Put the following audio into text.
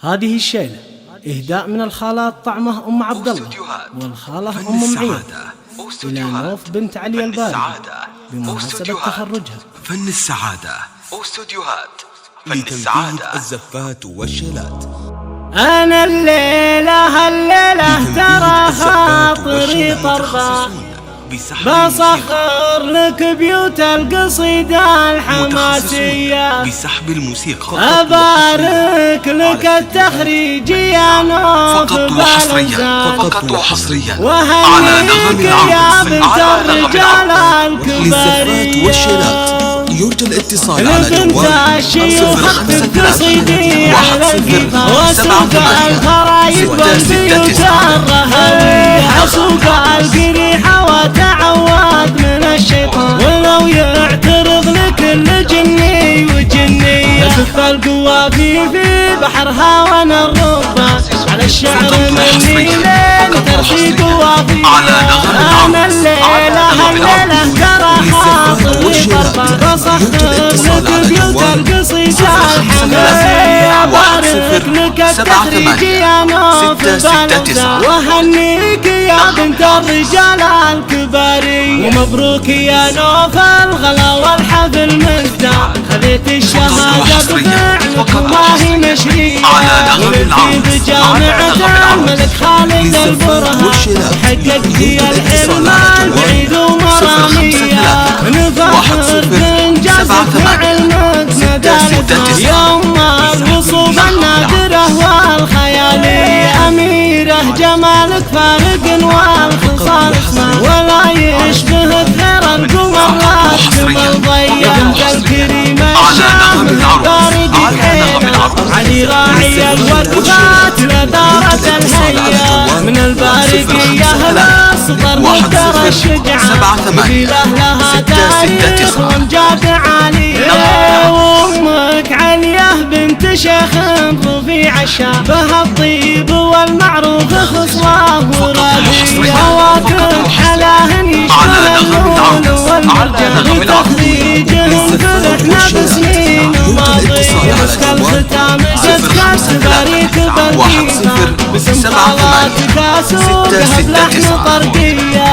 هذه الشيلة إهداء من الخالات طعمه أم عبد الله والخالة أم معين إلى نوف بنت علي الباري بمناسبة تخرجها. فن السعادة واستوديوهات فن لتنفيذ السعادة. الزفات والشيلات. أنا الليلة ترى خاطري طربا بسخر لك بيوت القصيدة الحماسية بسحب الموسيقى أبارك لك التخريج يا نوف فقط وحصريا على نغم يا بنت الرجال للزفات الكبارية والشيلات. يرجى الاتصال على جوال الشيوخ القصيدي على القفا وسوق الخرايط والبيوت الرهوية سوق القريحة وتعواد من الشيطان ولو يعترض لكل جني وجنية يكف القوافي في بحرها وانا الربا على الشعر مني لين ترخي قوافي انا الليلة ترى خاطري ضربة بسخر لك بيوت القصيدة الحماسية بارك لك التخريج يا نوف بالوزا وهنيك يا بنت الرجال الكباري ومبروك يا نوف الغلا والحفل مزدان خذيت الشهادة بفعلك وما هي مشرية ولدتي بجامعة الملك خالد البرهان حققتي الحلم البعيد ومرامية نفخر بإنجازك وعلمك مدارسنا يوم الوصول النادرة والخيالية أميرة جمالك فارق والخصال اسمه ولا يشبه غير القمر راشم الضيق انت الكريمة الشامل بارق الحيرة علي راعي الوقفات لدارة الهيئة من البارقية الأصغر مقدر الشجاعة وفيله لها تاريخ وامجاد عالية وامك علية بنت شيخ رفيع الشابه الطيب والمعروف خصواه ورابية مواقف حلاهن يشبه اللون والمرجان لتخريجهم فرحنا بسنين ماضية مسك الختام جدك تباريك بالقيمة باسم خالاتك اسوقها بلحن طرقية